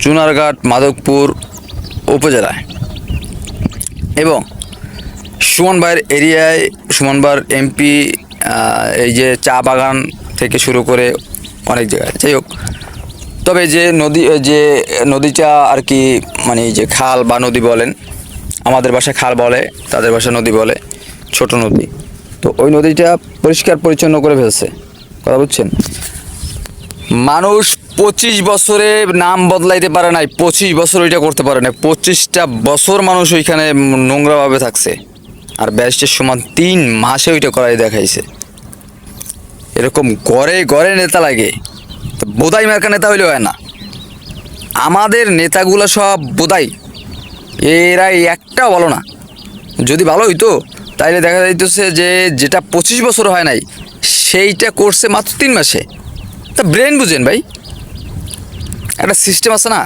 চুনারঘাট মাধবপুর উপজেলায় এবং সুমন ভাইয়ের এরিয়ায় সুমন ভাইয়ের এমপি এই যে চা বাগান থেকে শুরু করে অনেক জায়গায়, যাই হোক। তবে যে নদীটা আর কি, মানে যে খাল বা নদী বলেন, আমাদের ভাষায় খাল বলে, তাদের ভাষায় নদী বলে, ছোট নদী। তো ওই নদীটা পরিষ্কার পরিচ্ছন্ন করে ফেলছে, কথা বুঝছেন। মানুষ 25 বছরে নাম বদলাইতে পারে নাই, 25 বছর ওইটা করতে পারে না। 25টা বছর মানুষ ওইখানে নোংরাভাবে থাকছে, আর ব্যারিস্টার সমান 3 মাসে ওইটা করাই দেখাইছে। এরকম গড়ে গড়ে নেতা লাগে, বোধাই মার্কা নেতা হইলে হয় না। আমাদের নেতাগুলো সব বোধাই, এরা একটাও ভালো না। যদি ভালো হইতো তাইলে দেখা যাইতেছে যে যেটা 25 বছর হয় নাই সেইটা করছে মাত্র 3 মাসে। তা ব্রেন বুঝেন ভাই, একটা সিস্টেম আছে না,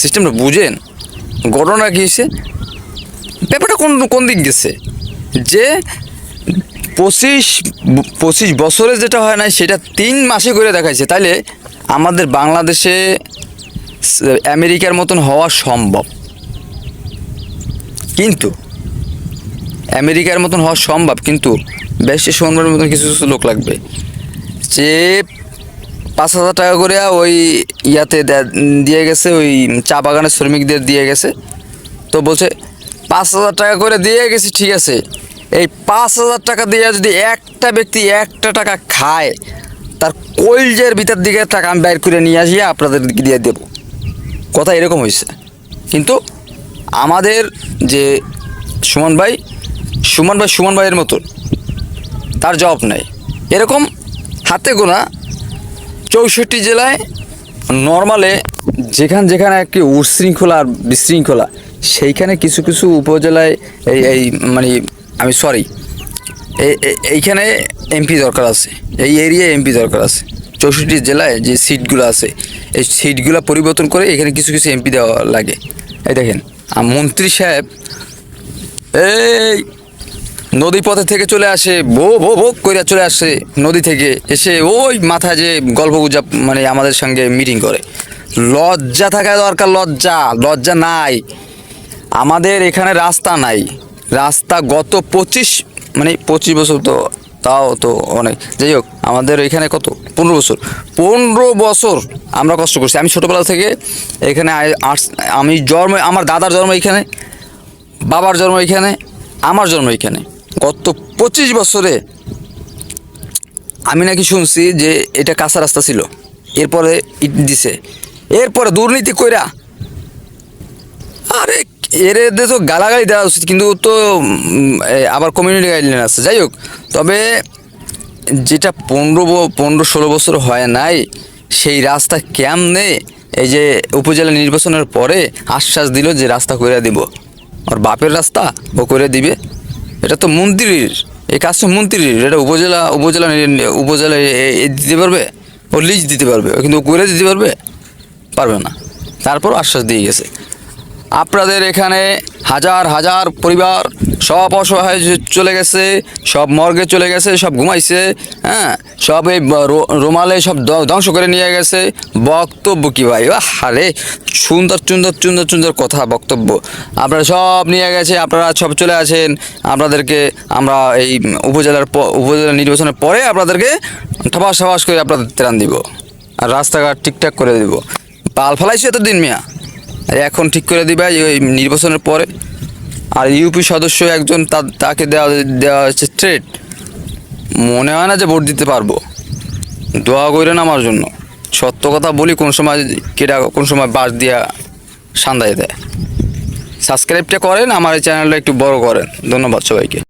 সিস্টেমটা বুঝেন। ঘটনা কী হয়েছে, ব্যাপারটা কোন দিক গেছে, যে 25 বছরে যেটা হয় নাই সেটা 3 মাসে করে দেখাইছে। তাইলে আমাদের বাংলাদেশে আমেরিকার মতন হওয়া সম্ভব, কিন্তু আমেরিকার মতন হওয়া সম্ভব, কিন্তু বেশি সুন্দরের মতন কিছু কিছু লোক লাগবে, যে 5,000 টাকা করে ওই ইয়াতে দিয়ে গেছে, ওই চা বাগানের শ্রমিকদের দিয়ে গেছে। তো বলছে 5,000 টাকা করে দিয়ে গেছি, ঠিক আছে। এই 5,000 টাকা দিয়ে যদি একটা ব্যক্তি 1টা টাকা খায়, তার কইলজের ভিতর দিকে টাকা আমি বাইর করে নিয়ে আসিয়া আপনাদের দিয়ে দেব। কথা এরকম হয়েছে। কিন্তু আমাদের যে সুমন ভাইয়ের মতন তার জবাব নেই। এরকম হাতে গোনা 64 জেলায় নর্মালে যেখানে একটি উশৃঙ্খলা আর বিশৃঙ্খলা, সেইখানে কিছু কিছু উপজেলায় এই মানে আমি সরি এইখানে এমপি দরকার আছে, এই এরিয়ায় এমপি দরকার আছে। 64 জেলায় যে সিটগুলো আছে, এই সিটগুলো পরিবর্তন করে এখানে কিছু কিছু এমপি দেওয়া লাগে। এই দেখেন মন্ত্রী সাহেব এই নদী পথে থেকে চলে আসে, ভোগ করে চলে আসে নদী থেকে এসে ওই মাথায় যে গল্প গুজব মানে আমাদের সঙ্গে মিটিং করে। লজ্জা থাকা দরকার, লজ্জা নাই। আমাদের এখানে রাস্তা নাই, রাস্তা গত 25 বছর, তো তাও তো অনেক। যাই হোক, আমাদের এখানে কত 15 বছর আমরা কষ্ট করছি। আমি ছোটোবেলা থেকে এখানে আমি আমার দাদার জন্ম এখানে, বাবার জন্ম এখানে, আমার জন্ম এখানে। গত 25 বছরে আমি নাকি শুনছি যে এটা কাঁচা রাস্তা ছিল, এরপরে ইট দিছে, এরপরে দুর্নীতি কইরা। আরে এর তো গালাগালি দেওয়া উচিত, কিন্তু তো আবার কমিউনিটি গাইডলাইন আছে। যাই হোক, তবে যেটা 15-16 বছর হয় নাই, সেই রাস্তা কেমনে এই যে উপজেলা নির্বাচনের পরে আশ্বাস দিল যে রাস্তা করে দিব, ওর বাপের রাস্তা ও করে দিবে। এটা তো মন্ত্রীর, এই কাজটা মন্ত্রীর। এটা উপজেলা দিতে পারবে, ও লিজ দিতে পারবে, কিন্তু ও করে দিতে পারবে না। তারপর আশ্বাস দিয়ে গেছে। আপনাদের এখানে হাজার হাজার পরিবার সব অসহায় চলে গেছে, সব মর্গে চলে গেছে, সব ঘুমাইছে, হ্যাঁ, সব এই রুমালে সব ধ্বংস করে নিয়ে গেছে। বক্তব্য কি ভাই, আরে সুন্দর কথা বক্তব্য আপনারা সব নিয়ে গেছে, আপনারা সব চলে আসেন। আপনাদেরকে আমরা এই উপজেলা নির্বাচনের পরে আপনাদেরকে ঠাপাস করে আপনাদের ত্রাণ দিব, আর রাস্তাঘাট ঠিকঠাক করে দিব। পাল ফেলাইছে এতদিন মিয়া, আর এখন ঠিক করে দিবে ওই নির্বাচনের পরে। আর ইউপি সদস্য একজন, তাকে দেওয়া হচ্ছে থ্রেট। মনে হয় না যে ভোট দিতে পারবো। দোয়া করেন আমার জন্য। সত্য কথা বলি, কোন সময় বাস দিয়া সান্দাই দেয়। সাবস্ক্রাইবটা করেন, আমার এই চ্যানেলটা একটু বড় করেন। ধন্যবাদ সবাইকে।